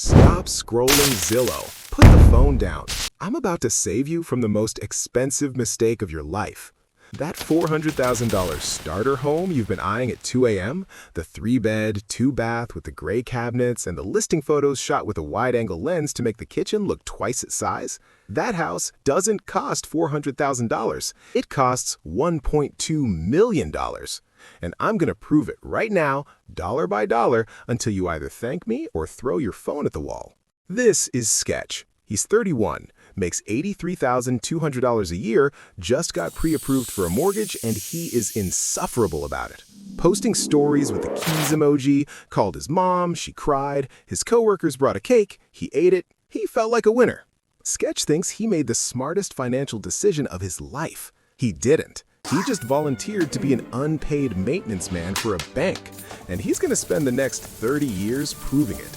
Stop scrolling Zillow. Put the phone down. I'm about to save you from the most expensive mistake of your life. That $400,000 starter home you've been eyeing at 2 a.m., the 3-bed, 2-bath with the gray cabinets and the listing photos shot with a wide-angle lens to make the kitchen look twice its size, that house doesn't cost $400,000. It costs $1.2 million. And I'm going to prove it right now, dollar by dollar, until you either thank me or throw your phone at the wall. This is Sketch. He's 31, makes $83,200 a year, just got pre-approved for a mortgage, and he is insufferable about it. Posting stories with the keys emoji, called his mom, she cried, his coworkers brought a cake, he ate it, he felt like a winner. Sketch thinks he made the smartest financial decision of his life. He didn't. He just volunteered to be an unpaid maintenance man for a bank, and he's going to spend the next 30 years proving it.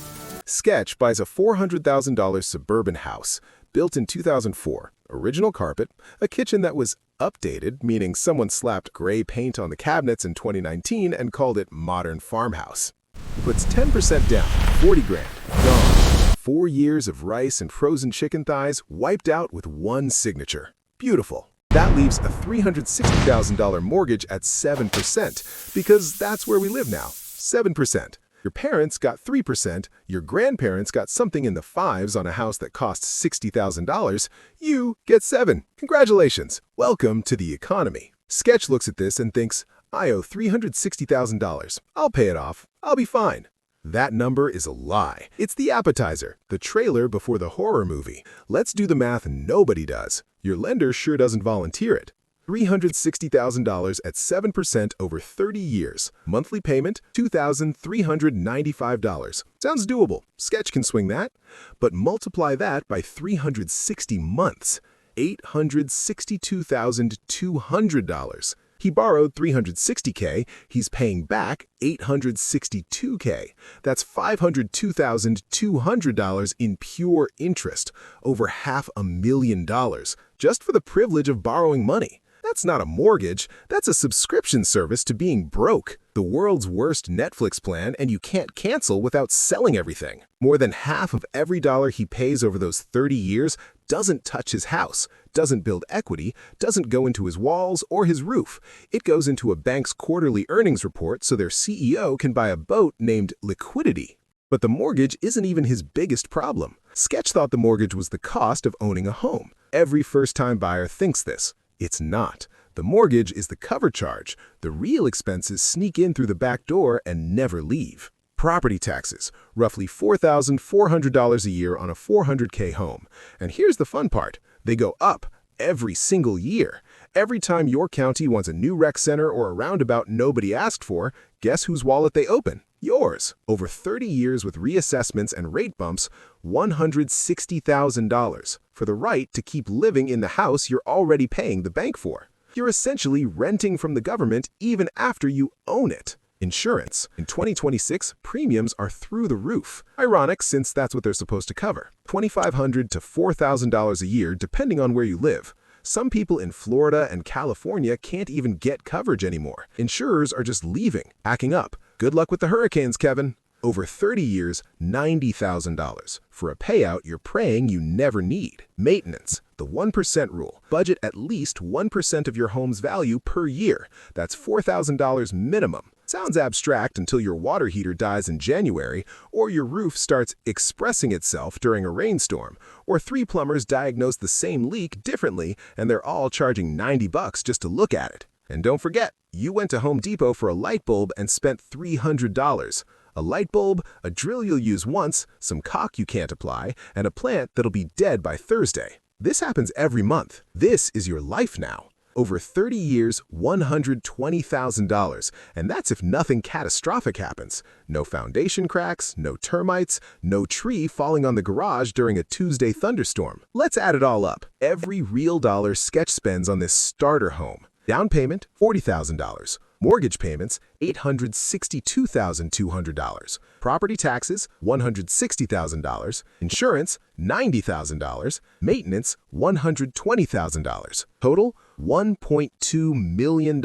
Sketch buys a $400,000 suburban house, built in 2004, original carpet, a kitchen that was updated, meaning someone slapped gray paint on the cabinets in 2019 and called it modern farmhouse. He puts 10% down, 40 grand, gone. 4 years of rice and frozen chicken thighs wiped out with one signature. Beautiful. That leaves a $360,000 mortgage at 7%, because that's where we live now, 7%. Your parents got 3%, your grandparents got something in the 5s on a house that costs $60,000, you get 7. Congratulations, welcome to the economy. Sketch looks at this and thinks, I owe $360,000, I'll pay it off, I'll be fine. That number is a lie. It's the appetizer, the trailer before the horror movie. Let's do the math nobody does. Your lender sure doesn't volunteer it. $360,000 at 7% over 30 years. Monthly payment, $2,395. Sounds doable. Sketch can swing that. But multiply that by 360 months. $862,200. He borrowed $360K, he's paying back $862K. That's $502,200 in pure interest, over $500,000, just for the privilege of borrowing money. That's not a mortgage, that's a subscription service to being broke. The world's worst Netflix plan, and you can't cancel without selling everything. More than half of every dollar he pays over those 30 years doesn't touch his house, doesn't build equity, doesn't go into his walls or his roof. It goes into a bank's quarterly earnings report so their CEO can buy a boat named liquidity. But the mortgage isn't even his biggest problem. Sketch thought the mortgage was the cost of owning a home. Every first-time buyer thinks this. It's not. The mortgage is the cover charge. The real expenses sneak in through the back door and never leave. Property taxes, roughly $4,400 a year on a $400K home. And here's the fun part. They go up every single year. Every time your county wants a new rec center or a roundabout nobody asked for, guess whose wallet they open? Yours. Over 30 years with reassessments and rate bumps, $160,000 for the right to keep living in the house you're already paying the bank for. You're essentially renting from the government even after you own it. Insurance. In 2026, premiums are through the roof. Ironic, since that's what they're supposed to cover. $2,500 to $4,000 a year, depending on where you live. Some people in Florida and California can't even get coverage anymore. Insurers are just leaving, hacking up. Good luck with the hurricanes, Kevin. Over 30 years, $90,000 for a payout you're praying you never need. Maintenance, the 1% rule. Budget at least 1% of your home's value per year. That's $4,000 minimum. Sounds abstract until your water heater dies in January, or your roof starts expressing itself during a rainstorm, or 3 plumbers diagnose the same leak differently and they're all charging $90 just to look at it. And don't forget, you went to Home Depot for a light bulb and spent $300. A light bulb, a drill you'll use once, some caulk you can't apply, and a plant that'll be dead by Thursday. This happens every month. This is your life now. Over 30 years, $120,000, and that's if nothing catastrophic happens. No foundation cracks, no termites, no tree falling on the garage during a Tuesday thunderstorm. Let's add it all up. Every real dollar Sketch spends on this starter home. Down payment, $40,000. Mortgage payments, $862,200. Property taxes, $160,000. Insurance, $90,000. Maintenance, $120,000. Total, $1.2 million.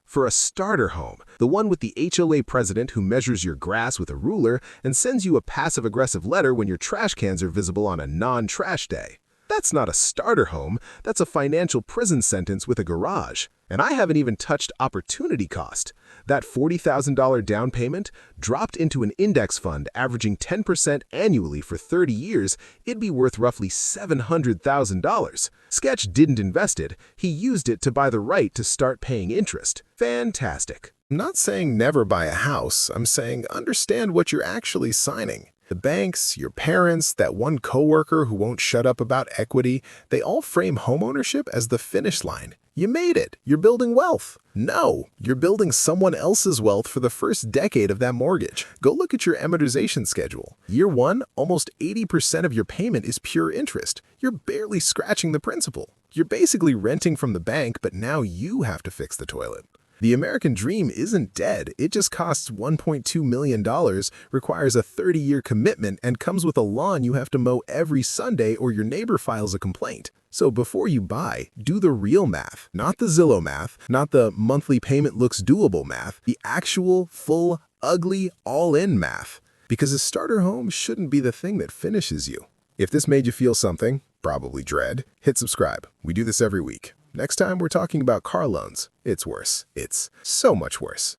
For a starter home, the one with the HOA president who measures your grass with a ruler and sends you a passive-aggressive letter when your trash cans are visible on a non-trash day. That's not a starter home, that's a financial prison sentence with a garage. And I haven't even touched opportunity cost. That $40,000 down payment, dropped into an index fund averaging 10% annually for 30 years, it'd be worth roughly $700,000. Sketch didn't invest it, he used it to buy the right to start paying interest. Fantastic. I'm not saying never buy a house, I'm saying understand what you're actually signing. The banks, your parents, that one coworker who won't shut up about equity, they all frame homeownership as the finish line. You made it. You're building wealth. No, you're building someone else's wealth for the first decade of that mortgage. Go look at your amortization schedule. Year 1, almost 80% of your payment is pure interest. You're barely scratching the principal. You're basically renting from the bank, but now you have to fix the toilet. The American dream isn't dead, it just costs $1.2 million, requires a 30-year commitment, and comes with a lawn you have to mow every Sunday or your neighbor files a complaint. So before you buy, do the real math, not the Zillow math, not the monthly payment looks doable math, the actual, full, ugly, all-in math. Because a starter home shouldn't be the thing that finishes you. If this made you feel something, probably dread, hit subscribe. We do this every week. Next time we're talking about car loans. It's worse. It's so much worse.